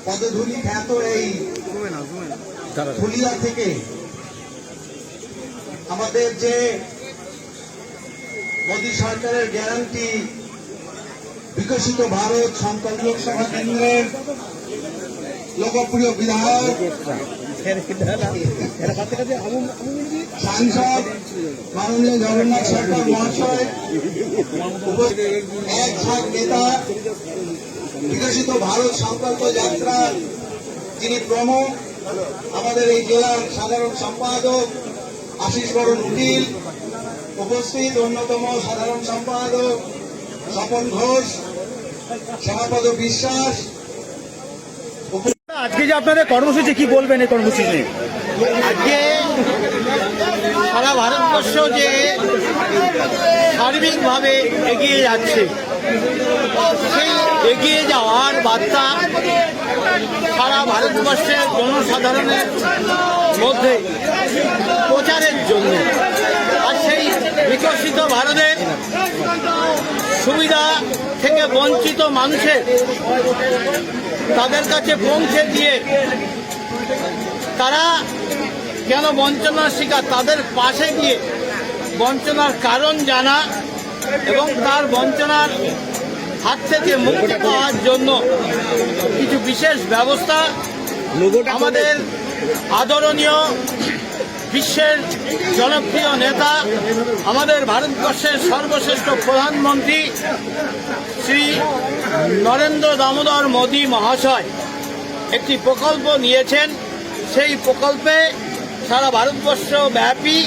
পদধূলি খ্যাত এই ফুলিয়া থেকে আমাদের যে মোদী সরকারের গ্যারান্টি বিকশিত ভারত সংকল্প লোকসভা কেন্দ্রের লোকপ্রিয় বিধায়ক সাংসদ মাননীয় জগন্নাথ সরকার মহাশয়, এক ঝাঁক নেতা, বিকশিত ভারত সংকল্প যাত্রার যিনি প্রমুখ, আমাদের এই জেলার সাধারণ সম্পাদক আশিস বরণ উকিল, উপস্থিত অন্যতম সাধারণ সম্পাদক স্বপন ঘোষ, শ্যামাপদ বিশ্বাস। আজকে যে আপনাদের কর্মসূচি, কি বলবেন এই কর্মসূচি নিয়ে? আজকে সারা ভারতবর্ষ যে সার্বিকভাবে এগিয়ে যাচ্ছে, সেই এগিয়ে যাওয়ার বার্তা সারা ভারতবর্ষের জনসাধারণের মধ্যে প্রচারের জন্য, আর সেই বিকশিত ভারতের সুবিধা থেকে বঞ্চিত মানুষের তাদের কাছে পৌঁছে দিয়ে তারা কেন বঞ্চনার শিকার, তাদের পাশে গিয়ে বঞ্চনার কারণ জানা এবং তার বঞ্চনার হাত থেকে মুক্তি পাওয়ার জন্য কিছু বিশেষ ব্যবস্থা আমাদের আদরণীয় বিশ্বের জনপ্রিয় নেতা, আমাদের ভারতবর্ষের সর্বশ্রেষ্ঠ প্রধানমন্ত্রী শ্রী নরেন্দ্র দামোদর মোদী মহাশয় একটি প্রকল্প নিয়েছেন। সেই প্রকল্পে সারা ভারতবর্ষ ব্যাপী,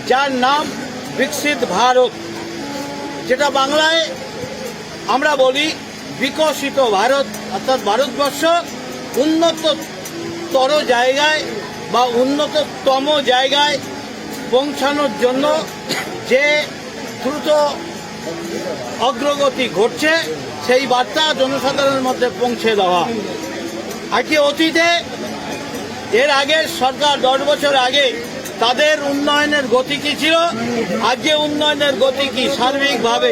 যার নাম বিকশিত ভারত, যেটা বাংলায় আমরা বলি বিকশিত ভারত, অর্থাৎ ভারতবর্ষ উন্নততর জায়গায় বা উন্নততম জায়গায় পৌঁছানোর জন্য যে দ্রুত অগ্রগতি ঘটছে, সেই বার্তা জনসাধারণের মধ্যে পৌঁছে দেওয়া। আজকে অতীতে এর আগের সরকার 10 বছর আগে তাদের উন্নয়নের গতি কী ছিল, আজকে উন্নয়নের গতি কী সার্বিকভাবে,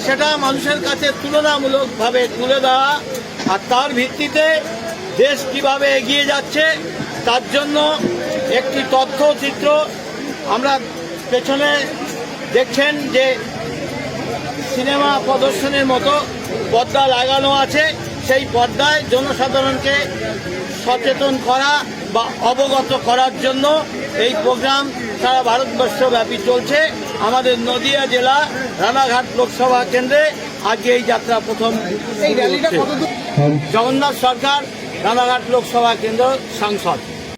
সেটা মানুষের কাছে তুলনামূলকভাবে তুলে দেওয়া, আর তার ভিত্তিতে দেশ কিভাবে এগিয়ে যাচ্ছে তার জন্য একটি তথ্যচিত্র আমরা পেছনে দেখছেন যে সিনেমা প্রদর্শনের মতো পর্দা লাগানো আছে। সেই পর্দায় জনসাধারণকে সচেতন করা বা অবগত করার জন্য এই প্রোগ্রাম সারা ভারতবর্ষব্যাপী চলছে। আমাদের নদিয়া জেলা রানাঘাট লোকসভা কেন্দ্রে আজকে এই যাত্রা প্রথম। জগন্নাথ সরকার, রানাঘাট লোকসভা কেন্দ্র সাংসদ।